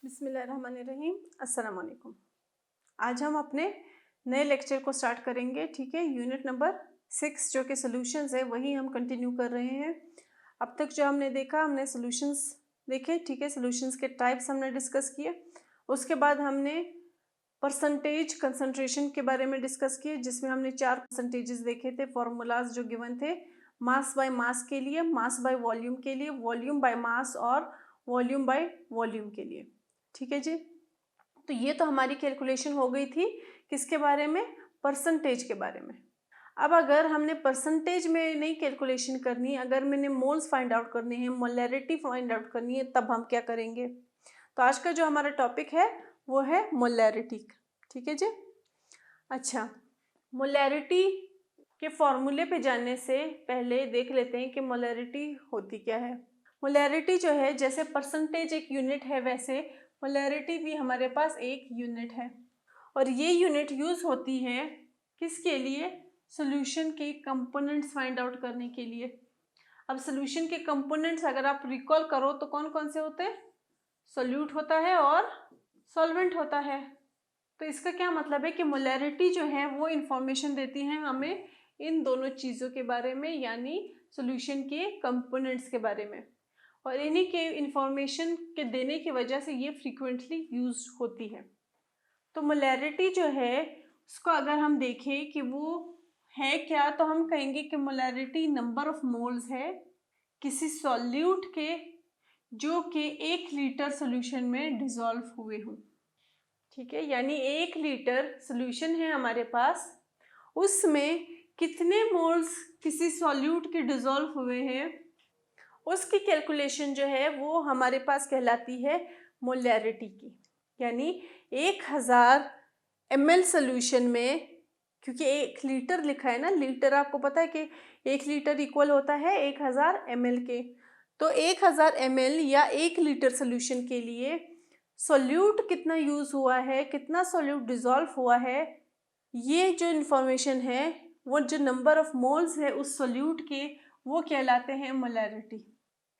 बिस्मिल्लाहिर्रहमानिर्रहीम। अस्सलाम वालेकुम। आज हम अपने नए लेक्चर को स्टार्ट करेंगे। ठीक है, यूनिट नंबर 6 जो कि सॉल्यूशंस है वही हम कंटिन्यू कर रहे हैं। अब तक जो हमने देखा, हमने सॉल्यूशंस देखे। ठीक है, सॉल्यूशंस के टाइप्स हमने डिस्कस किए। उसके बाद हमने परसेंटेज कंसंट्रेशन के बारे में डिस्कस किए, जिसमें हमने 4 परसेंटेजेस देखे थे, फॉर्मूलाज जो गिवन थे। मास बाय मास के लिए, मास बाय वॉल्यूम के लिए, वॉल्यूम बाय मास और वॉल्यूम बाय वॉल्यूम के लिए। ठीक है जी, तो ये तो हमारी कैलकुलेशन हो गई थी किसके बारे में, परसेंटेज के बारे में। अब अगर हमने परसेंटेज में नहीं कैलकुलेशन करनी, अगर मैंने मोल्स फाइंड आउट करने हैं, मोलैरिटी फाइंड आउट करनी है, तब हम क्या करेंगे। तो आज का जो हमारा टॉपिक है वो है मोलैरिटी। ठीक है जी। अच्छा, मोलैरिटी के फॉर्मूले पे जाने से पहले देख लेते हैं कि मोलैरिटी होती क्या है। मोलैरिटी जो है, जैसे परसेंटेज एक यूनिट है, वैसे मोलैरिटी भी हमारे पास एक यूनिट है। और ये यूनिट यूज़ होती है किसके लिए, सॉल्यूशन के कंपोनेंट्स फाइंड आउट करने के लिए। अब सॉल्यूशन के कंपोनेंट्स अगर आप रिकॉल करो तो कौन कौन से होते हैं, सोल्यूट होता है और सॉल्वेंट होता है। तो इसका क्या मतलब है कि मोलैरिटी जो है वो इंफॉर्मेशन देती है हमें इन दोनों चीज़ों के बारे में, यानी सॉल्यूशन के कंपोनेंट्स के बारे में। और इन्हीं के इंफॉर्मेशन के देने की वजह से ये फ्रीक्वेंटली यूज होती है। तो मोलैरिटी जो है उसको अगर हम देखें कि वो है क्या, तो हम कहेंगे कि मोलैरिटी नंबर ऑफ मोल्स है किसी सॉल्यूट के जो कि 1 लीटर सॉल्यूशन में डिसॉल्व हुए हों। ठीक है, यानी 1 लीटर सॉल्यूशन है हमारे पास, उसमें कितने मोल्स किसी सॉल्यूट के डिसॉल्व हुए हैं, उसकी कैलकुलेशन जो है वो हमारे पास कहलाती है मोलैरिटी की। यानी 1000 ml सोल्यूशन में, क्योंकि 1 लीटर लिखा है ना, लीटर आपको पता है कि 1 लीटर इक्वल होता है 1000 ml के। तो 1000 ml या 1 लीटर सोल्यूशन के लिए सोल्यूट कितना यूज़ हुआ है, कितना सोल्यूट डिसॉल्व हुआ है, ये जो इन्फॉर्मेशन है, वो जो नंबर ऑफ मोल्स है उस सोल्यूट के, वो कहलाते हैं मोलैरिटी।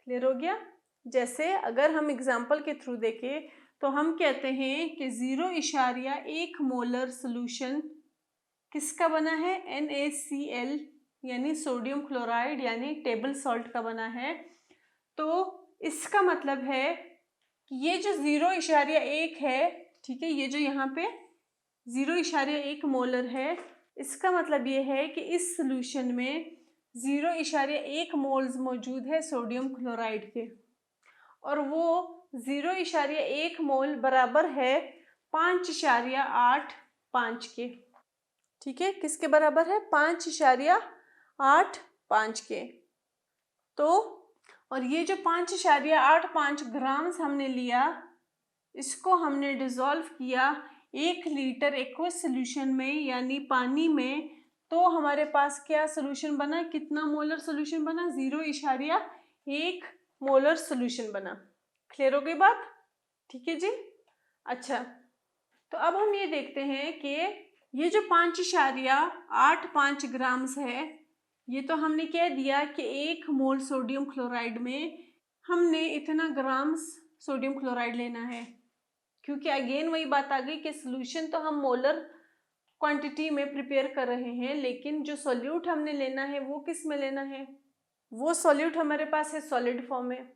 क्लियर हो गया। जैसे अगर हम एग्जाम्पल के थ्रू देखें तो हम कहते हैं कि 0.1 मोलर सोल्यूशन किसका बना है, NaCl यानी सोडियम क्लोराइड यानी टेबल सॉल्ट का बना है। तो इसका मतलब है कि ये जो 0.1 है, ठीक है, ये जो यहाँ पे 0.1 मोलर है, इसका मतलब ये है कि इस सोल्यूशन में 0.1 मोल्स मौजूद है सोडियम क्लोराइड के, और वो 0.1 मोल बराबर है 5.85 के। ठीक है, किसके बराबर है, 5.85 के। तो और ये जो 5.85 ग्राम्स हमने लिया, इसको हमने डिसॉल्व किया 1 लीटर एक्वस सोल्यूशन में यानी पानी में। तो हमारे पास क्या सोल्यूशन बना, कितना मोलर सोल्यूशन बना, 0.1 मोलर सोल्यूशन बना। क्लियर हो गई बात। ठीक है जी। अच्छा, तो अब हम ये देखते हैं कि ये जो 5.85 ग्राम्स है, ये तो हमने कह दिया कि 1 मोल सोडियम क्लोराइड में हमने इतना ग्राम्स सोडियम क्लोराइड लेना है, क्योंकि अगेन वही बात आ गई कि सोल्यूशन तो हम मोलर क्वांटिटी में प्रिपेयर कर रहे हैं, लेकिन जो सॉल्यूट हमने लेना है वो किस में लेना है, वो सॉल्यूट हमारे पास है सॉलिड फॉर्म में।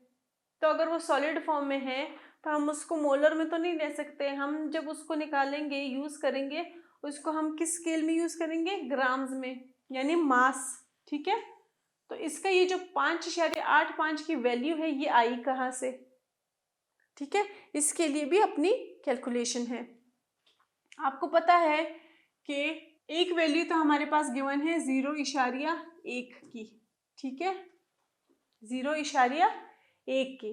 तो अगर वो सॉलिड फॉर्म में है तो हम उसको मोलर में तो नहीं ले सकते, हम जब उसको निकालेंगे, यूज़ करेंगे, उसको हम किस स्केल में यूज़ करेंगे, ग्राम्स में, यानी मास। ठीक है, तो इसका ये जो 5.85 की वैल्यू है, ये आई कहाँ से। ठीक है, इसके लिए भी अपनी कैलकुलेशन है। आपको पता है कि एक वैल्यू तो हमारे पास गिवन है 0.1 की। ठीक है, 0.1 की।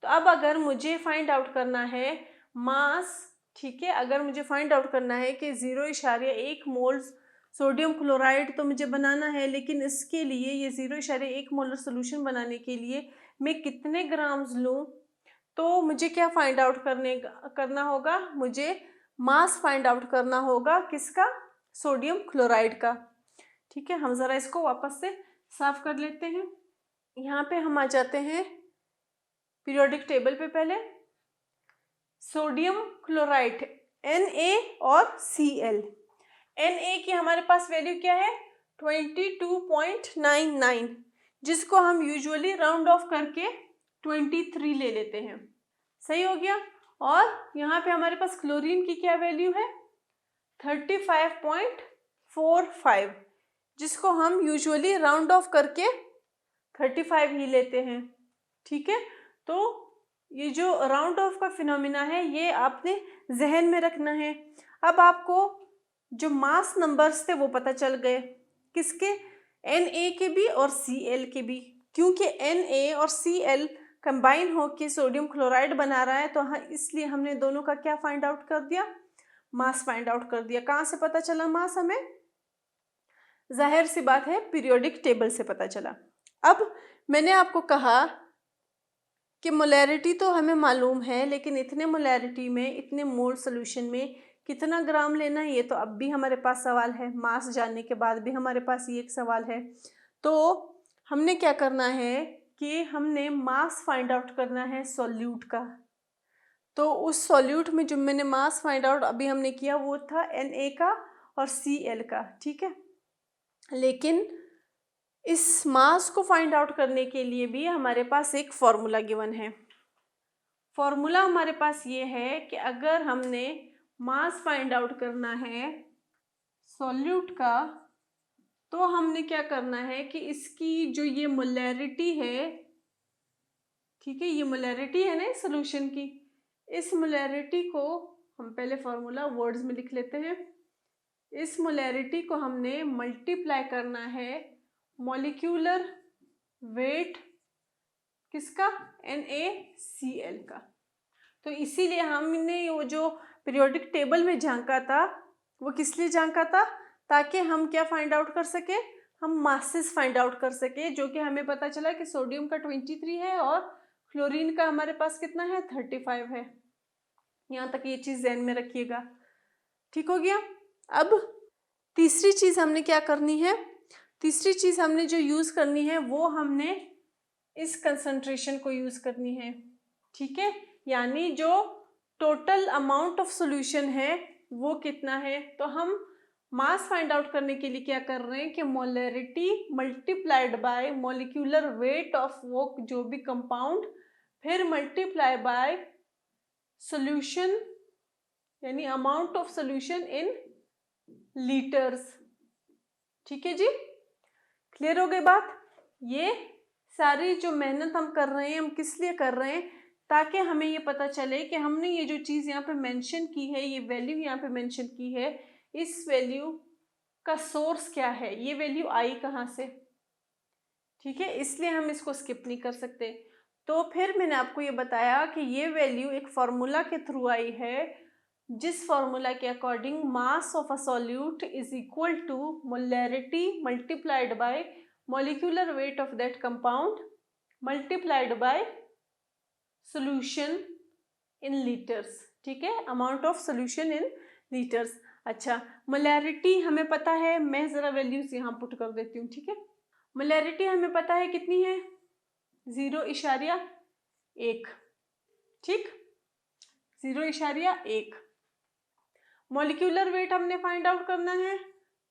तो अब अगर मुझे फाइंड आउट करना है मास, ठीक है, अगर मुझे फाइंड आउट करना है कि 0.1 मोल्स सोडियम क्लोराइड तो मुझे बनाना है, लेकिन इसके लिए ये 0.1 मोलर सोल्यूशन बनाने के लिए मैं कितने ग्राम्स लूँ, तो मुझे क्या फाइंड आउट करना होगा, मुझे मास फाइंड आउट करना होगा, किसका, सोडियम क्लोराइड का। ठीक है, हम ज़रा इसको वापस से साफ कर लेते हैं। यहाँ पे हम आ जाते हैं पीरियोडिक टेबल पे। पहले सोडियम क्लोराइड Na और Cl। Na की हमारे पास वैल्यू क्या है 22.99, जिसको हम यूजुअली राउंड ऑफ करके 23 ले लेते हैं। सही हो गया। और यहाँ पे हमारे पास क्लोरीन की क्या वैल्यू है 35.45, जिसको हम यूजुअली राउंड ऑफ करके 35 ही लेते हैं। ठीक है, तो ये जो राउंड ऑफ का फिनोमिना है ये आपने जहन में रखना है। अब आपको जो मास नंबर्स थे वो पता चल गए, किसके, Na के भी और Cl के भी, क्योंकि Na और Cl कंबाइन होके सोडियम क्लोराइड बना रहा है, तो हाँ इसलिए हमने दोनों का क्या फाइंड आउट कर दिया, मास फाइंड आउट कर दिया। कहाँ से पता चला मास हमें, जाहिर सी बात है पीरियोडिक टेबल से पता चला। अब मैंने आपको कहा कि मोलैरिटी तो हमें मालूम है, लेकिन इतने मोलैरिटी में, इतने मोल सोल्यूशन में कितना ग्राम लेना है, ये तो अब भी हमारे पास सवाल है। मास जानने के बाद भी हमारे पास ये एक सवाल है। तो हमने क्या करना है कि हमने मास फाइंड आउट करना है सॉल्यूट का। तो उस सॉल्यूट में जो मैंने मास फाइंड आउट अभी हमने किया वो था Na का और Cl का। ठीक है, लेकिन इस मास को फाइंड आउट करने के लिए भी हमारे पास एक फॉर्मूला गिवन है। फॉर्मूला हमारे पास ये है कि अगर हमने मास फाइंड आउट करना है सॉल्यूट का, तो हमने क्या करना है कि इसकी जो ये मोलैरिटी है, ठीक है, ये मोलैरिटी है ना सॉल्यूशन की, इस मोलैरिटी को हम पहले फॉर्मूला वर्ड्स में लिख लेते हैं। इस मोलैरिटी को हमने मल्टीप्लाई करना है मॉलिक्यूलर वेट किसका, NaCl का। तो इसीलिए हमने वो जो पीरियोडिक टेबल में झांका था वो किस लिए झांका था, ताकि हम क्या फाइंड आउट कर सके, हम मासेस फाइंड आउट कर सके, जो कि हमें पता चला कि सोडियम का 23 है और क्लोरीन का हमारे पास कितना है 35 है। यहाँ तक ये चीज़ ध्यान में रखिएगा। ठीक हो गया। अब तीसरी चीज़ हमने क्या करनी है, तीसरी चीज़ हमने जो यूज़ करनी है वो हमने इस कंसंट्रेशन को यूज़ करनी है। ठीक है, यानी जो टोटल अमाउंट ऑफ सॉल्यूशन है वो कितना है। तो हम मास फाइंड आउट करने के लिए क्या कर रहे हैं कि molarity multiplied by molecular weight of वो जो भी कंपाउंड, फिर मल्टीप्लाई बाय सॉल्यूशन यानी amount of solution in litres. ठीक है जी, क्लियर हो गई बात। ये सारी जो मेहनत हम कर रहे हैं हम किस लिए कर रहे हैं, ताकि हमें ये पता चले कि हमने ये जो चीज़ यहाँ पे मेंशन की है, ये वैल्यू यहाँ पे मेंशन की है, इस वैल्यू का सोर्स क्या है, ये वैल्यू आई कहाँ से। ठीक है, इसलिए हम इसको स्किप नहीं कर सकते। तो फिर मैंने आपको ये बताया कि ये वैल्यू एक फार्मूला के थ्रू आई है, जिस फार्मूला के according mass of a solute is equal to molarity multiplied by molecular weight of that compound multiplied by solution in liters। ठीक है, amount of solution in liters। अच्छा, मोलैरिटी हमें पता है, मैं ज़रा वैल्यूज यहाँ पुट कर देती हूँ। ठीक है, मोलैरिटी हमें पता है कितनी है 0.1। ठीक, 0.1। मॉलिक्यूलर वेट हमने फाइंड आउट करना है,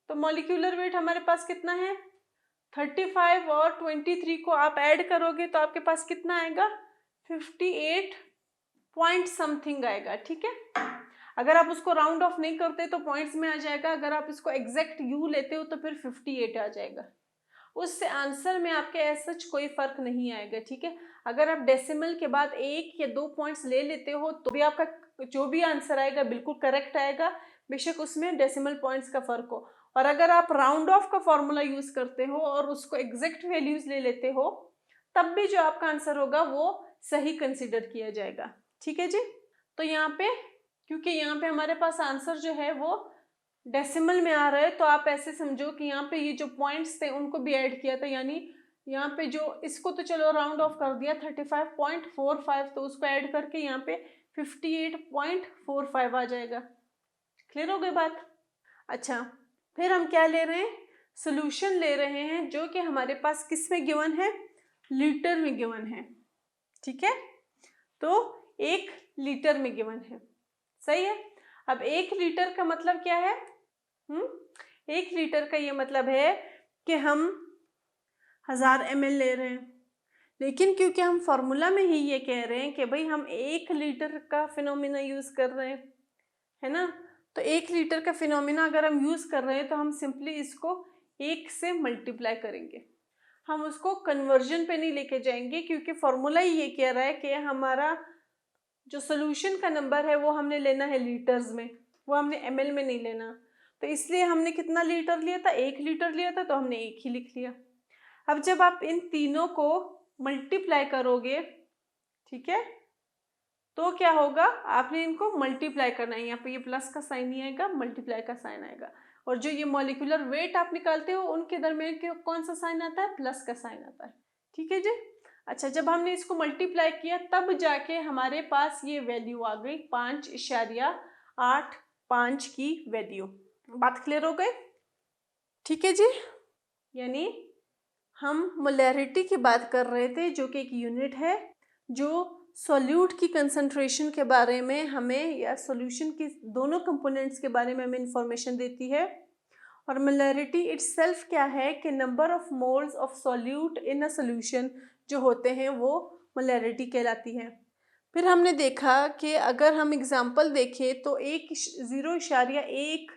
तो मॉलिक्यूलर वेट हमारे पास कितना है 35 और 23 को आप ऐड करोगे तो आपके पास कितना आएगा 58 पॉइंट समथिंग आएगा। ठीक है, अगर आप उसको राउंड ऑफ नहीं करते तो पॉइंट्स में आ जाएगा, अगर आप इसको एग्जैक्ट यू लेते हो तो फिर 58 आ जाएगा। उससे आंसर में आपके ऐसा कोई फर्क नहीं आएगा। ठीक है, अगर आप डेसिमल के बाद 1 या 2 पॉइंट्स ले लेते हो तो भी आपका जो भी आंसर आएगा बिल्कुल करेक्ट आएगा, बेशक उसमें डेसिमल पॉइंट्स का फर्क हो। और अगर आप राउंड ऑफ का फॉर्मूला यूज करते हो और उसको एग्जैक्ट वैल्यूज ले लेते हो, तब भी जो आपका आंसर होगा वो सही कंसीडर किया जाएगा। ठीक है जी, तो यहाँ पे क्योंकि यहाँ पे हमारे पास आंसर जो है वो डेसिमल में आ रहा है, तो आप ऐसे समझो कि यहाँ पे ये जो पॉइंट्स थे उनको भी ऐड किया था, यानी यहाँ पे जो इसको तो चलो राउंड ऑफ कर दिया 35.45, तो उसको ऐड करके यहाँ पे 58.45 आ जाएगा। क्लियर हो गई बात। अच्छा, फिर हम क्या ले रहे हैं, सोल्यूशन ले रहे हैं जो कि हमारे पास किस में गिवन है, लीटर में गिवन है। ठीक है, तो 1 लीटर में गिवन है। सही है। अब 1 लीटर का मतलब क्या है? 1 लीटर का ये मतलब है कि हम 1000 ml ले रहे हैं, लेकिन क्योंकि हम फॉर्मूला में ही ये कह रहे हैं कि भाई हम 1 लीटर का फिनोमिना यूज़ कर रहे हैं, है ना। तो 1 लीटर का फिनोमिना अगर हम यूज़ कर रहे हैं तो हम सिंपली इसको 1 से मल्टीप्लाई करेंगे। हम उसको कन्वर्जन पे नहीं लेके जाएंगे, क्योंकि फॉर्मूला ही ये कह रहा है कि हमारा जो सोल्यूशन का नंबर है वो हमने लेना है लीटर्स में, वो हमने ml में नहीं लेना। तो इसलिए हमने कितना लीटर लिया था? 1 लीटर लिया था, तो हमने 1 ही लिख लिया। अब जब आप इन तीनों को मल्टीप्लाई करोगे, ठीक है, तो क्या होगा? आपने इनको मल्टीप्लाई करना है। यहाँ पे ये प्लस का साइन नहीं आएगा, मल्टीप्लाई का साइन आएगा। और जो ये मॉलिक्यूलर वेट आप निकालते हो उनके दरमियान कौन सा साइन आता है? प्लस का साइन आता है। ठीक है जी। अच्छा, जब हमने इसको मल्टीप्लाई किया तब जाके हमारे पास ये वैल्यू आ गई 5.85 की वैल्यू। बात क्लियर हो गई? ठीक है जी। यानी हम मोलैरिटी की बात कर रहे थे, जो कि एक यूनिट है जो सॉल्यूट की कंसंट्रेशन के बारे में हमें, या सॉल्यूशन की दोनों कंपोनेंट्स के बारे में हमें इंफॉर्मेशन देती है। और मोलैरिटी इटसेल्फ क्या है कि number of moles of solute in a solution जो होते हैं वो मोलैरिटी कहलाती है। फिर हमने देखा कि अगर हम एग्जांपल देखें तो 0.1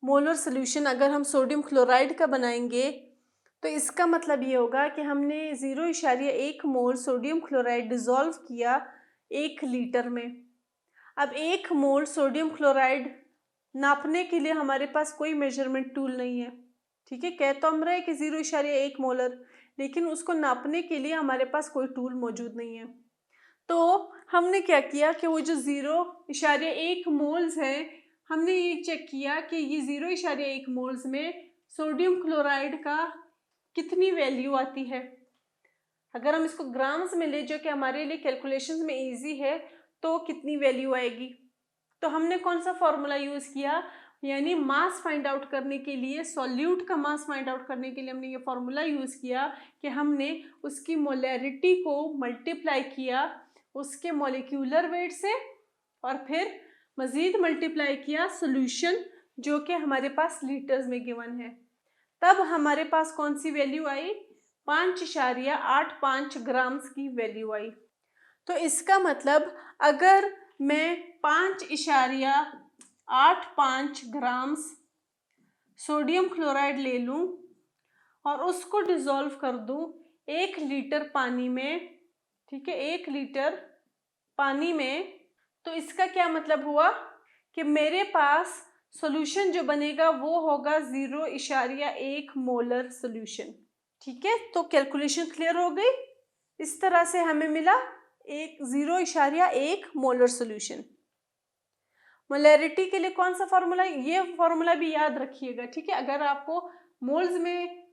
मोलर सॉल्यूशन अगर हम सोडियम क्लोराइड का बनाएंगे तो इसका मतलब ये होगा कि हमने 0.1 मोल सोडियम क्लोराइड डिज़ोल्व किया 1 लीटर में। अब 1 मोल सोडियम क्लोराइड नापने के लिए हमारे पास कोई मेजरमेंट टूल नहीं है। ठीक है, कह तो हम रहे कि 0.1 मोलर, लेकिन उसको नापने के लिए हमारे पास कोई टूल मौजूद नहीं है। तो हमने क्या किया कि वो जो 0.1 मोल्स है, हमने ये चेक किया कि ये 0.1 मोल्स में सोडियम क्लोराइड का कितनी वैल्यू आती है। अगर हम इसको ग्राम्स में ले, जो कि हमारे लिए कैलकुलेशंस में इजी है, तो कितनी वैल्यू आएगी। तो हमने कौन सा फॉर्मूला यूज़ किया? यानी मास फाइंड आउट करने के लिए, सॉल्यूट का मास फाइंड आउट करने के लिए हमने ये फॉर्मूला यूज़ किया कि हमने उसकी मोलैरिटी को मल्टीप्लाई किया उसके मॉलिक्यूलर वेट से, और फिर मज़ीद मल्टीप्लाई किया सॉल्यूशन जो कि हमारे पास लीटर्स में गिवन है। तब हमारे पास कौन सी वैल्यू आई? 5.85 ग्राम्स की वैल्यू आई। तो इसका मतलब अगर मैं 5.85 ग्राम्स सोडियम क्लोराइड ले लूं और उसको डिज़ोल्व कर दूं 1 लीटर पानी में, ठीक है, 1 लीटर पानी में, तो इसका क्या मतलब हुआ कि मेरे पास सॉल्यूशन जो बनेगा वो होगा 0.1 मोलर सॉल्यूशन। ठीक है, तो कैलकुलेशन क्लियर हो गई। इस तरह से हमें मिला 0.1 मोलर सॉल्यूशन। मोलैरिटी के लिए कौन सा फॉर्मूला? ये फॉर्मूला भी याद रखिएगा। ठीक है, अगर आपको मोल्स में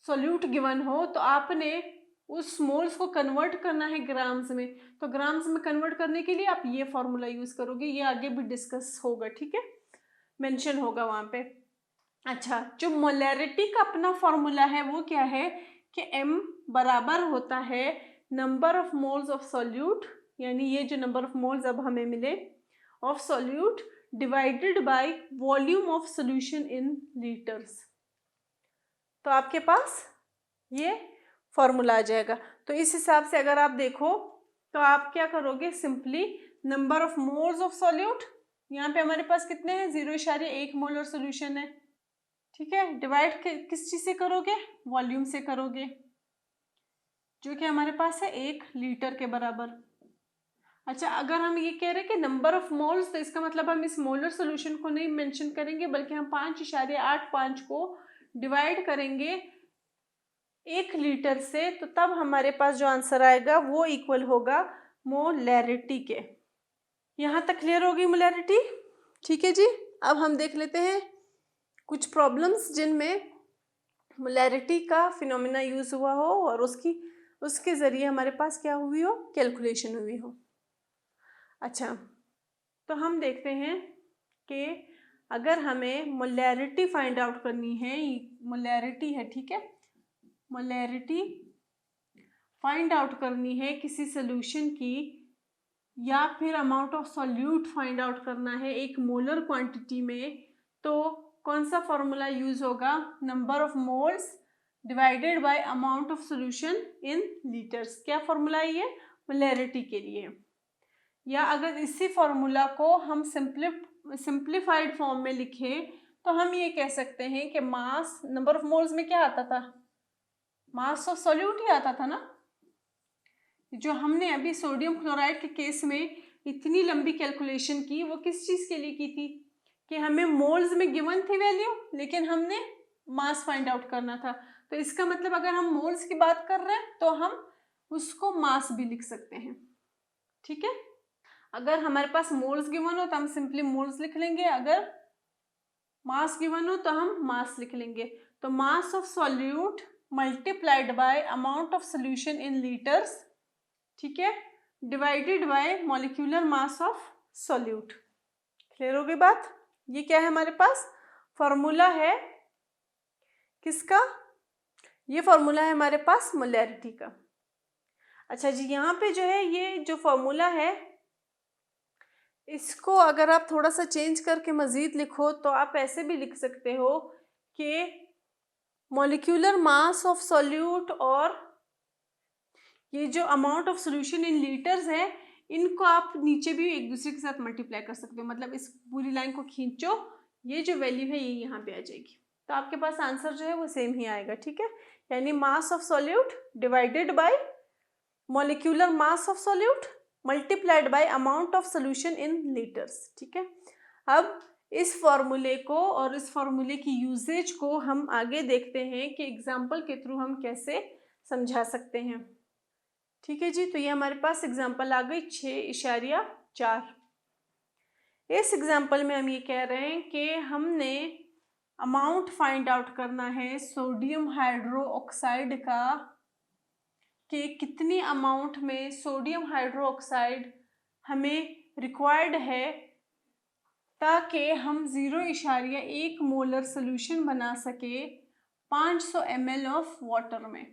सॉल्यूट गिवन हो तो आपने उस मोल्स को कन्वर्ट करना है ग्राम्स में, तो ग्राम्स में कन्वर्ट करने के लिए आप ये फॉर्मूला यूज करोगे। ये आगे भी डिस्कस होगा, ठीक है, मेंशन होगा वहां पे। अच्छा, जो मोलैरिटी का अपना फॉर्मूला है वो क्या है कि m बराबर होता है number of moles of solute, यानी ये जो नंबर ऑफ मोल्स अब हमें मिले of solute divided by volume of solution in litres. तो आपके पास ये फॉर्मूला आ जाएगा। तो इस हिसाब से अगर आप देखो तो आप क्या करोगे? Simply number of moles of solute, यहाँ पे हमारे पास कितने हैं? 0.1 मोलर सॉल्यूशन है, ठीक है, डिवाइड किस चीज से करोगे? वॉल्यूम से करोगे, जो कि हमारे पास है 1 लीटर के बराबर। अच्छा, अगर हम ये कह रहे हैं कि नंबर ऑफ मोल्स, तो इसका मतलब हम इस मोलर सॉल्यूशन को नहीं मेंशन करेंगे, बल्कि हम 5.85 को डिवाइड करेंगे 1 लीटर से, तो तब हमारे पास जो आंसर आएगा वो इक्वल होगा मोलैरिटी के। यहाँ तक क्लियर होगी मोलैरिटी? ठीक है जी। अब हम देख लेते हैं कुछ प्रॉब्लम्स जिनमें मोलैरिटी का फिनोमिना यूज हुआ हो और उसके ज़रिए हमारे पास क्या हुई हो? कैलकुलेशन हुई हो। अच्छा, तो हम देखते हैं कि अगर हमें मोलैरिटी फाइंड आउट करनी है, मोलैरिटी है, ठीक है, मोलैरिटी फाइंड आउट करनी है किसी सोल्यूशन की, या फिर amount of solute find out करना है एक मोलर क्वांटिटी में, तो कौन सा फॉर्मूला यूज होगा? Number of moles divided by amount of solution in litres. क्या फॉर्मूला है ये? मोलैरिटी के लिए। या अगर इसी फॉर्मूला को हम सिंप्लीफाइड फॉर्म में लिखें तो हम ये कह सकते हैं कि मास, नंबर ऑफ मोल्स में क्या आता था? मास ऑफ सॉल्यूट ही आता था ना। जो हमने अभी सोडियम क्लोराइड के केस में इतनी लंबी कैलकुलेशन की, वो किस चीज़ के लिए की थी? कि हमें मोल्स में गिवन थी वैल्यू, लेकिन हमने मास फाइंड आउट करना था। तो इसका मतलब अगर हम मोल्स की बात कर रहे हैं तो हम उसको मास भी लिख सकते हैं। ठीक है, अगर हमारे पास मोल्स गिवन हो तो हम सिंपली मोल्स लिख लेंगे, अगर मास गिवन हो तो हम मास लिख लेंगे। तो मास of solute multiplied by amount of solution in litres, ठीक है, divided by molecular mass of solute. Clear हो गई बात? ये क्या है हमारे पास? फॉर्मूला है किसका? ये फॉर्मूला है हमारे पास मोलैरिटी का। अच्छा जी, यहाँ पे जो है ये जो फॉर्मूला है, इसको अगर आप थोड़ा सा चेंज करके मज़ीद लिखो तो आप ऐसे भी लिख सकते हो कि मॉलिक्यूलर मास ऑफ सॉल्यूट और ये जो amount of solution in litres है, इनको आप नीचे भी एक दूसरे के साथ मल्टीप्लाई कर सकते हो। मतलब इस पूरी लाइन को खींचो, ये जो वैल्यू है ये यहाँ पे आ जाएगी, तो आपके पास आंसर जो है वो सेम ही आएगा। ठीक है, यानी मास of solute divided by molecular mass of solute multiplied by amount of solution in litres. ठीक है, अब इस फॉर्मूले को और इस फॉर्मूले की यूजेज को हम आगे देखते हैं कि एग्जाम्पल के थ्रू हम कैसे समझा सकते हैं। ठीक है जी, तो ये हमारे पास एग्जाम्पल आ गई 6.4। इस एग्जाम्पल में हम ये कह रहे हैं कि हमने अमाउंट फाइंड आउट करना है सोडियम हाइड्रो ऑक्साइड का, कि कितनी अमाउंट में सोडियम हाइड्रो ऑक्साइड हमें रिक्वायर्ड है ताकि हम 0.1 मोलर सोल्यूशन बना सके 500 ml ऑफ वाटर में।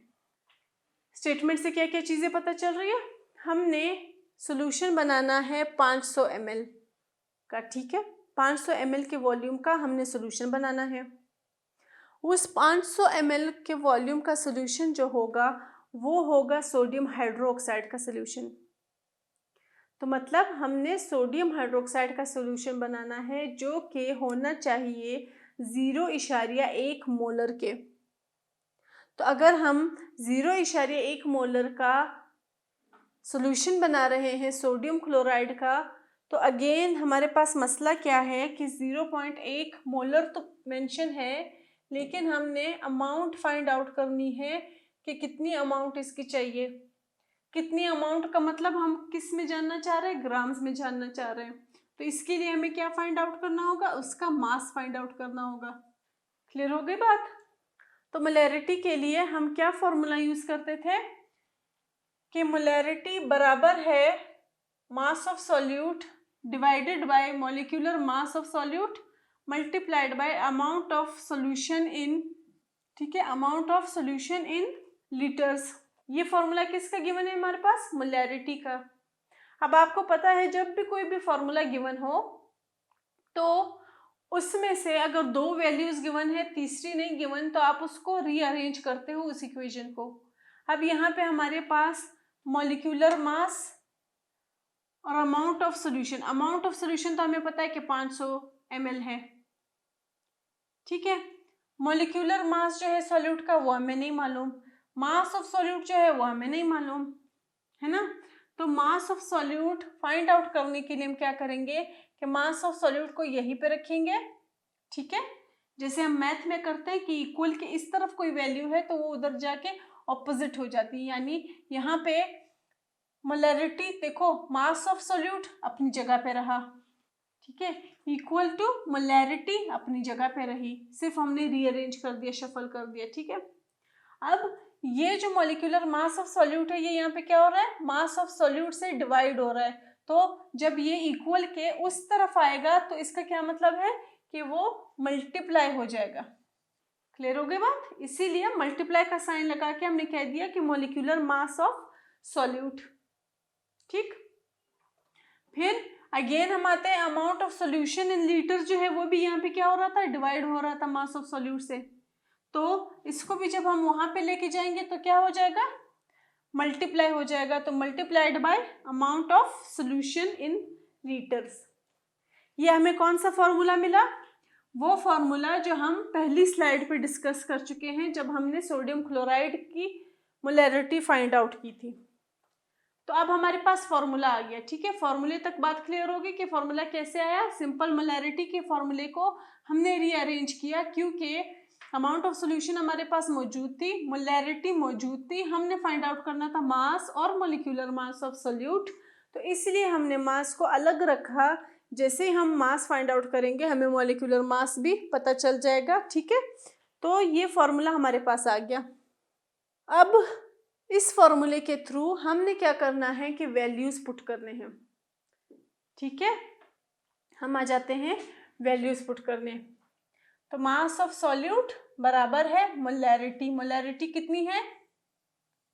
स्टेटमेंट से क्या क्या चीज़ें पता चल रही है? हमने सोल्यूशन बनाना है 500 ml का। ठीक है, 500 ml के वॉल्यूम का हमने सोल्यूशन बनाना है। उस 500 ml के वॉल्यूम का सोल्यूशन जो होगा वो होगा सोडियम हाइड्रोक्साइड का सोल्यूशन। तो मतलब हमने सोडियम हाइड्रोक्साइड का सोल्यूशन बनाना है जो कि होना चाहिए 0.1 मोलर के। तो अगर हम 0.1 मोलर का सोल्यूशन बना रहे हैं सोडियम क्लोराइड का, तो अगेन हमारे पास मसला क्या है कि 0.1 मोलर तो मेंशन है, लेकिन हमने अमाउंट फाइंड आउट करनी है कि कितनी अमाउंट इसकी चाहिए। कितनी अमाउंट का मतलब हम किस में जानना चाह रहे हैं? ग्राम्स में जानना चाह रहे हैं। तो इसके लिए हमें क्या फाइंड आउट करना होगा? उसका मास फाइंड आउट करना होगा। क्लियर हो गई बात? तो मोलैरिटी के लिए हम क्या फॉर्मूला यूज करते थे कि मोलैरिटी बराबर है मास of solute divided by molecular mass of solute multiplied by amount of solution in, ठीक है, amount of solution in litres. ये फॉर्मूला किसका गिवन है हमारे पास? मोलैरिटी का। अब आपको पता है जब भी कोई भी फॉर्मूला गिवन हो तो उसमें से अगर 2 वैल्यूज गिवन है, तीसरी नहीं गिवन, तो आप उसको रीअरेंज करते हो उस इक्वेशन को। अब यहाँ पे हमारे पास मॉलिक्यूलर मास और amount of solution, amount of solution तो हमें पता है कि 500 ml है। ठीक है, मॉलिक्यूलर मास जो है सॉल्यूट का वो हमें नहीं मालूम, मास ऑफ सॉल्यूट जो है वो हमें नहीं मालूम, है ना। तो मास ऑफ सॉल्यूट फाइंड आउट करने के लिए हम क्या करेंगे कि मास ऑफ सॉल्यूट को यहीं पे रखेंगे। ठीक है, जैसे हम मैथ में करते हैं कि इक्वल के इस तरफ कोई वैल्यू है तो वो उधर जाके ऑपोजिट हो जाती है, यानी यहाँ पे मोलैरिटी देखो, मास ऑफ सॉल्यूट अपनी जगह पे रहा, ठीक है, इक्वल टू मोलैरिटी अपनी जगह पे रही, सिर्फ हमने रीअरेंज कर दिया, शफल कर दिया। ठीक है, अब ये जो मॉलिक्यूलर मास ऑफ सॉल्यूट है ये यहाँ पे क्या हो रहा है? मास ऑफ सॉल्यूट से डिवाइड हो रहा है। तो जब ये इक्वल के उस तरफ आएगा तो इसका क्या मतलब है कि वो मल्टीप्लाई हो जाएगा। क्लियर हो गई बात? इसीलिए मल्टीप्लाई का साइन लगा के हमने कह दिया कि मॉलिक्यूलर मास ऑफ सॉल्यूट। ठीक, फिर अगेन हम आते हैं amount of solution in litre, जो है वो भी यहाँ पे क्या हो रहा था, डिवाइड हो रहा था मास ऑफ सोल्यूट से। तो इसको भी जब हम वहाँ पे लेके जाएंगे तो क्या हो जाएगा, मल्टीप्लाई हो जाएगा। तो multiplied by amount of solution in litres. ये हमें कौन सा फॉर्मूला मिला, वो फॉर्मूला जो हम पहली स्लाइड पे डिस्कस कर चुके हैं जब हमने सोडियम क्लोराइड की मोलैरिटी फाइंड आउट की थी। तो अब हमारे पास फॉर्मूला आ गया, ठीक है। फॉर्मूले तक बात क्लियर होगी कि फॉर्मूला कैसे आया। सिंपल मोलैरिटी के फॉर्मूले को हमने रीअरेंज किया क्योंकि अमाउंट ऑफ सॉल्यूशन हमारे पास मौजूद थी, मोलैरिटी मौजूद थी, हमने फाइंड आउट करना था मास और मॉलिक्यूलर मास ऑफ सोल्यूट। तो इसलिए हमने मास को अलग रखा। जैसे ही हम मास फाइंड आउट करेंगे हमें मॉलिक्यूलर मास भी पता चल जाएगा, ठीक है। तो ये फॉर्मूला हमारे पास आ गया। अब इस फॉर्मूले के थ्रू हमने क्या करना है कि वैल्यूज पुट करने हैं, ठीक है। हम आ जाते हैं वैल्यूज पुट करने। तो मास ऑफ सॉल्यूट बराबर है मोलैरिटी। मोलैरिटी कितनी है,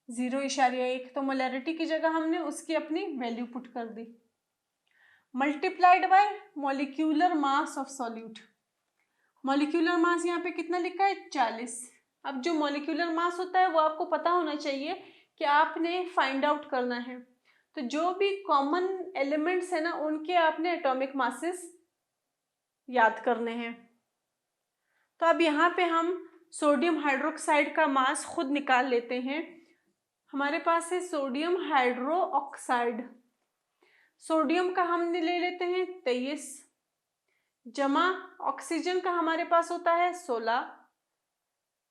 0.1। तो मोलैरिटी की जगह हमने उसकी अपनी वैल्यू पुट कर दी, multiplied by molecular mass of solute. Molecular mass यहाँ पे कितना लिखा है, 40। अब जो मॉलिक्यूलर मास होता है वो आपको पता होना चाहिए कि आपने फाइंड आउट करना है। तो जो भी कॉमन एलिमेंट्स है ना, उनके आपने एटॉमिक मासेस याद करने हैं। तो अब यहाँ पे हम सोडियम हाइड्रोक्साइड का मास खुद निकाल लेते हैं। हमारे पास है सोडियम हाइड्रो ऑक्साइड। सोडियम का हमने ले लेते हैं 23, जमा ऑक्सीजन का हमारे पास होता है 16,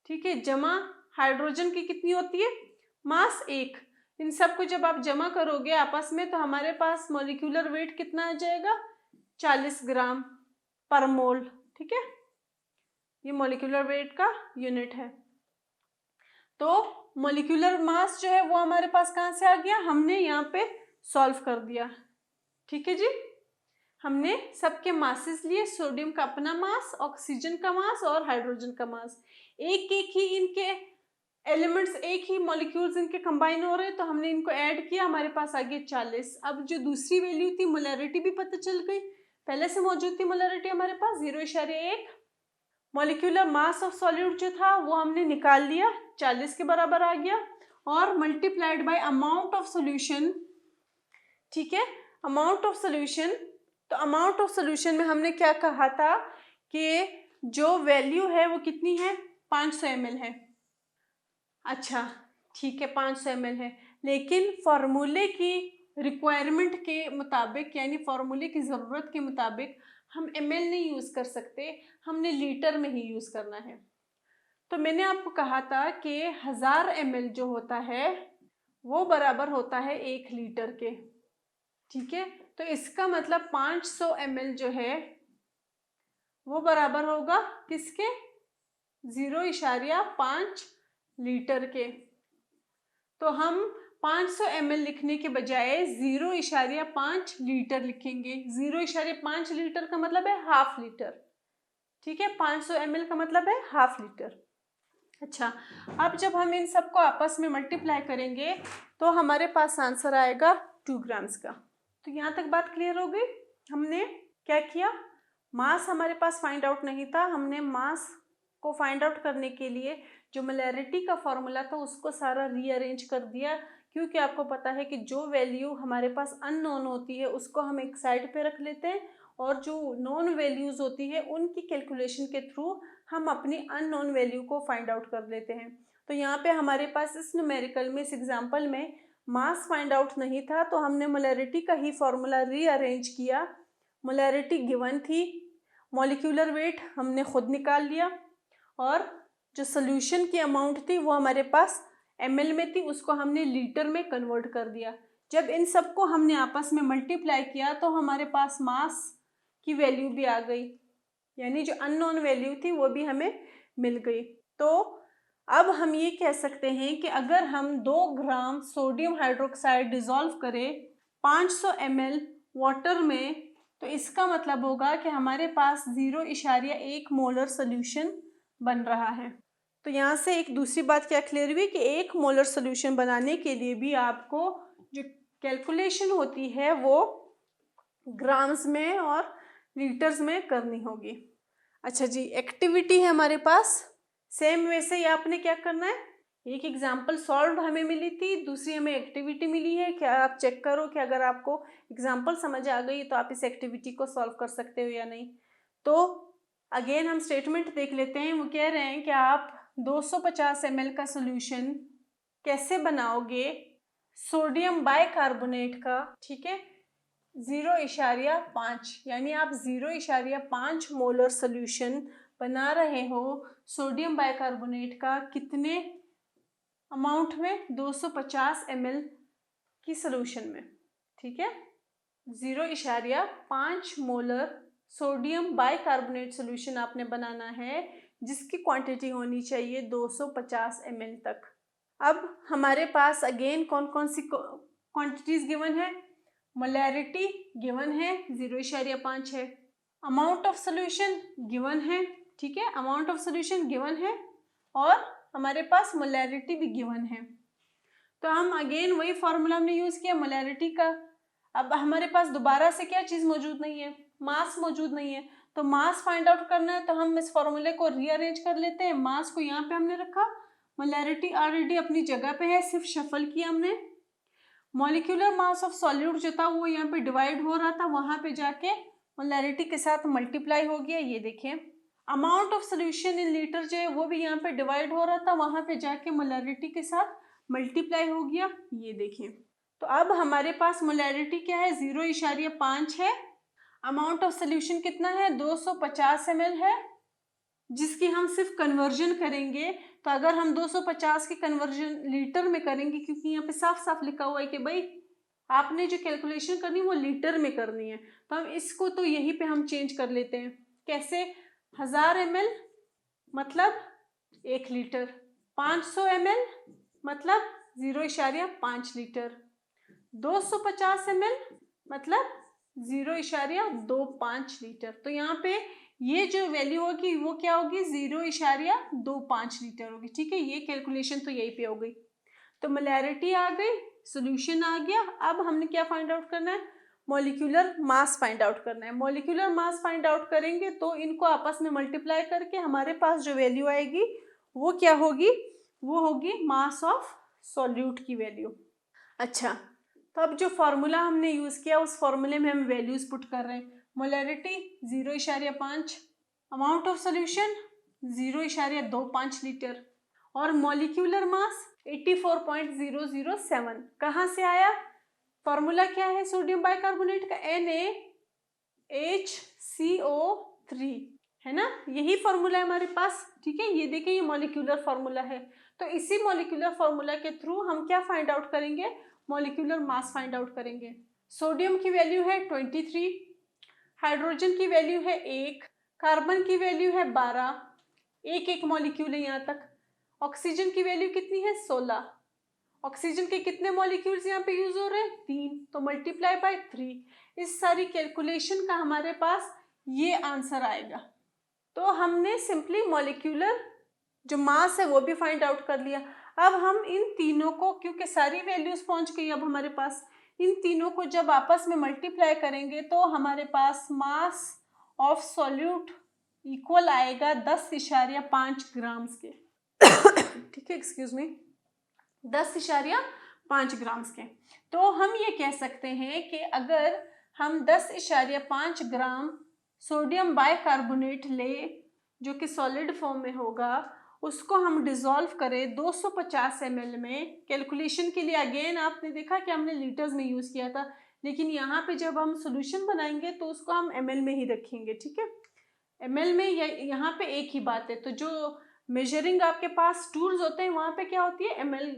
ठीक है। जमा हाइड्रोजन की कितनी होती है, मास 1। इन सबको जब आप जमा करोगे आपस में तो हमारे पास मॉलिक्यूलर वेट कितना आ जाएगा, 40 ग्राम पर मोल, ठीक है। ये मॉलिक्यूलर वेट का यूनिट है। तो मॉलिक्यूलर मास जो है वो हमारे पास कहाँ से आ गया, हमने यहाँ पे सॉल्व कर दिया, ठीक है जी। हमने सबके मासेस लिए, सोडियम का अपना मास, ऑक्सीजन का मास और हाइड्रोजन का मास। एक एक ही इनके एलिमेंट्स, एक ही मॉलिक्यूल्स इनके कंबाइन हो रहे हैं, तो हमने इनको ऐड किया, हमारे पास आ गया 40। अब जो दूसरी वैल्यू थी, मोलैरिटी भी पता चल गई, पहले से मौजूद थी मोलैरिटी हमारे पास 0.1। मॉलिक्यूलर मास ऑफ सॉल्यूट जो था वो हमने निकाल लिया, 40 के बराबर आ गया, और multiplied by amount of solution, ठीक है। अमाउंट ऑफ सोल्यूशन, तो अमाउंट ऑफ सोल्यूशन में हमने क्या कहा था कि जो वैल्यू है वो कितनी है, 500 ml है। अच्छा ठीक है, 500 ml है, लेकिन फॉर्मूले की रिक्वायरमेंट के मुताबिक, यानी फॉर्मूले की ज़रूरत के मुताबिक हम ml नहीं यूज़ कर सकते, हमने लीटर में ही यूज़ करना है। तो मैंने आपको कहा था कि 1000 ml जो होता है वो बराबर होता है 1 लीटर के, ठीक है। तो इसका मतलब 500 ml जो है वो बराबर होगा किसके, 0.5 लीटर के। तो हम 500 ml लिखने के बजाय 0.5 लीटर लिखेंगे। 0.5 लीटर का मतलब है हाफ लीटर, ठीक है। 500 ml का मतलब है हाफ लीटर। अच्छा, अब जब हम इन सबको आपस में मल्टीप्लाई करेंगे तो हमारे पास आंसर आएगा 2 ग्राम्स का। तो यहाँ तक बात क्लियर हो गई। हमने क्या किया, मास हमारे पास फाइंड आउट नहीं था, हमने मास को फाइंड आउट करने के लिए जो मोलैरिटी का फॉर्मूला था उसको सारा रीअरेंज कर दिया, क्योंकि आपको पता है कि जो वैल्यू हमारे पास अननोन होती है उसको हम एक साइड पे रख लेते हैं, और जो नॉन वैल्यूज़ होती है उनकी कैलकुलेशन के थ्रू हम अपनी अननोन वैल्यू को फाइंड आउट कर लेते हैं। तो यहाँ पे हमारे पास इस न्यूमेरिकल में, इस एग्जाम्पल में मास फाइंड आउट नहीं था, तो हमने मोलैरिटी का ही फॉर्मूला रीअरेंज किया। मोलैरिटी गिवन थी, मॉलिक्यूलर वेट हमने खुद निकाल लिया, और जो सोल्यूशन की अमाउंट थी वो हमारे पास ml में थी, उसको हमने लीटर में कन्वर्ट कर दिया। जब इन सबको हमने आपस में मल्टीप्लाई किया तो हमारे पास मास की वैल्यू भी आ गई, यानी जो अननोन वैल्यू थी वो भी हमें मिल गई। तो अब हम ये कह सकते हैं कि अगर हम 2 ग्राम सोडियम हाइड्रोक्साइड डिज़ोल्व करें 500 ml वाटर में, तो इसका मतलब होगा कि हमारे पास 0.1 मोलर सोल्यूशन बन रहा है। तो यहाँ से एक दूसरी बात क्या क्लियर हुई कि 1 मोलर सोल्यूशन बनाने के लिए भी आपको जो कैलकुलेशन होती है वो ग्राम्स में और लीटर्स में करनी होगी। अच्छा जी, एक्टिविटी है हमारे पास। सेम वैसे ही आपने क्या करना है, एक एग्जाम्पल सॉल्व हमें मिली थी, दूसरी हमें एक्टिविटी मिली है। क्या आप चेक करो कि अगर आपको एग्जाम्पल समझ आ गई तो आप इस एक्टिविटी को सॉल्व कर सकते हो या नहीं। तो अगेन हम स्टेटमेंट देख लेते हैं। वो कह रहे हैं कि आप 250 ml का सोल्यूशन कैसे बनाओगे सोडियम बाइकार्बोनेट का, ठीक है, 0.5, यानी आप 0.5 मोलर सोल्यूशन बना रहे हो सोडियम बाइकार्बोनेट का कितने अमाउंट में, 250 ml की सोल्यूशन में, ठीक है। 0.5 मोलर सोडियम बाइकार्बोनेट सोल्यूशन आपने बनाना है जिसकी क्वांटिटी होनी चाहिए 250 ml तक। अब हमारे पास अगेन कौन कौन सी क्वांटिटीज गिवन है, मोलैरिटी गिवन है 0.5 है, अमाउंट ऑफ सोल्यूशन गिवन है, ठीक है, अमाउंट ऑफ सोल्यूशन गिवन है, और हमारे पास मोलैरिटी भी गिवन है। तो हम अगेन वही फॉर्मूला हमने यूज किया मोलैरिटी का। अब हमारे पास दोबारा से क्या चीज मौजूद नहीं है, मास मौजूद नहीं है। तो मास फाइंड आउट करना है तो हम इस फॉर्मूले को रीअरेंज कर लेते हैं। मास को यहाँ पे हमने रखा, मोलैरिटी ऑलरेडी अपनी जगह पे है, सिर्फ शफल किया हमने। मॉलिक्यूलर मास ऑफ सॉल्यूट जो था वो यहाँ पे डिवाइड हो रहा था, वहां पे जाके मोलैरिटी के साथ मल्टीप्लाई हो गया, ये देखिए। Amount of solution in litre जो है वो भी यहाँ पे डिवाइड हो रहा था, वहां पे जाके मोलैरिटी के साथ मल्टीप्लाई हो गया, ये देखिए। तो अब हमारे पास मोलैरिटी क्या है, 0.5 है। अमाउंट ऑफ सोल्यूशन कितना है, 250 ml है, जिसकी हम सिर्फ कन्वर्जन करेंगे। तो अगर हम 250 की कन्वर्जन लीटर में करेंगे, क्योंकि यहाँ पे साफ साफ लिखा हुआ है कि भाई आपने जो कैलकुलेशन करनी है वो लीटर में करनी है, तो हम इसको तो यहीं पे हम चेंज कर लेते हैं। कैसे, 1000 ml मतलब 1 लीटर, 500 ml मतलब 0.5 लीटर, 250 ml मतलब 0.25 लीटर। तो यहाँ पे ये जो वैल्यू होगी वो क्या होगी, 0.25 लीटर होगी, ठीक है। ये कैलकुलेशन तो यही पे हो गई। तो मोलैरिटी आ गई, सोल्यूशन आ गया। अब हमने क्या फाइंड आउट करना है, मॉलिक्यूलर मास फाइंड आउट करना है। मॉलिक्यूलर मास फाइंड आउट करेंगे तो इनको आपस में मल्टीप्लाई करके हमारे पास जो वैल्यू आएगी वो क्या होगी, वो होगी मास ऑफ सॉल्यूट की वैल्यू। अच्छा, तो अब जो फॉर्मूला हमने यूज किया उस फॉर्मूले में हम वैल्यूज पुट कर रहे हैं। Molarity 0.5, amount of solution 0.25 litre, और मॉलिक्यूलर मास 84.007। कहाँ से आया, फॉर्मूला क्या है सोडियम बाइकार्बोनेट का, NaHCO3, है ना, यही फॉर्मूला है हमारे पास, ठीक है। ये देखिए, ये मॉलिक्यूलर फॉर्मूला है। तो इसी मॉलिक्यूलर फॉर्मूला के थ्रू हम क्या फाइंड आउट करेंगे, मॉलिक्यूलर मास फाइंड आउट करेंगे। सोडियम की वैल्यू है 23, हाइड्रोजन की वैल्यू है 1, कार्बन की वैल्यू है 12, एक मॉलिक्यूल है यहाँ तक। ऑक्सीजन की वैल्यू कितनी है, 16। ऑक्सीजन के कितने मॉलिक्यूल्स यहाँ पे यूज हो रहे हैं, 3, तो मल्टीप्लाई बाय 3। इस सारी कैलकुलेशन का हमारे पास ये आंसर आएगा। तो हमने सिंपली मॉलिक्यूलर जो मास है वो भी फाइंड आउट कर लिया। अब हम इन तीनों को, क्योंकि सारी वैल्यूज पहुंच गई अब हमारे पास, इन तीनों को जब आपस में मल्टीप्लाई करेंगे तो हमारे पास मास ऑफ सॉल्यूट इक्वल आएगा 10.5 ग्राम्स के, ठीक है, एक्सक्यूज मी, 10.5 ग्राम्स के। तो हम ये कह सकते हैं कि अगर हम 10.5 ग्राम सोडियम बाइकार्बोनेट ले, जो कि सॉलिड फॉर्म में होगा, उसको हम डिसॉल्व करें 250 ml में। कैलकुलेशन के लिए अगेन आपने देखा कि हमने लीटर्स में यूज किया था, लेकिन यहाँ पे जब हम सोल्यूशन बनाएंगे तो उसको हम ml में ही रखेंगे, ठीक है। ml में यहाँ पे एक ही बात है। तो जो मेजरिंग आपके पास टूल्स होते हैं वहाँ पे क्या होती है, ml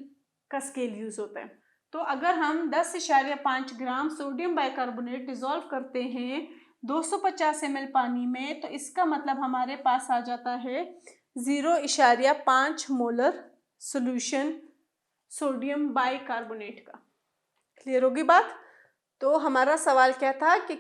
का स्केल यूज होता है। तो अगर हम 10.5 ग्राम सोडियम बाइकार्बोनेट डिसॉल्व करते हैं 250 ml पानी में, तो इसका मतलब हमारे पास आ जाता है 0.5 मोलर सोल्यूशन सोडियम बाइकार्बोनेट का। क्लियर होगी बात। तो हमारा सवाल क्या था कि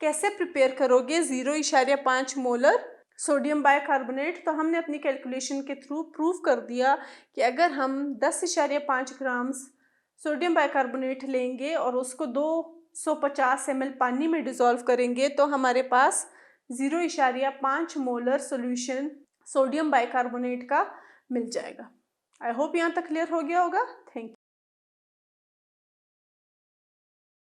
कैसे प्रिपेयर करोगे 0.5 मोलर सोडियम बाइकार्बोनेट। तो हमने अपनी कैलकुलेशन के थ्रू प्रूव कर दिया कि अगर हम 10.5 ग्राम सोडियम बाइकार्बोनेट लेंगे और उसको 2 150 ml पानी में डिज़ोल्व करेंगे तो हमारे पास 0.5 मोलर सॉल्यूशन सोडियम बाइकार्बोनेट का मिल जाएगा। आई होप यहाँ तक क्लियर हो गया होगा। Thank you.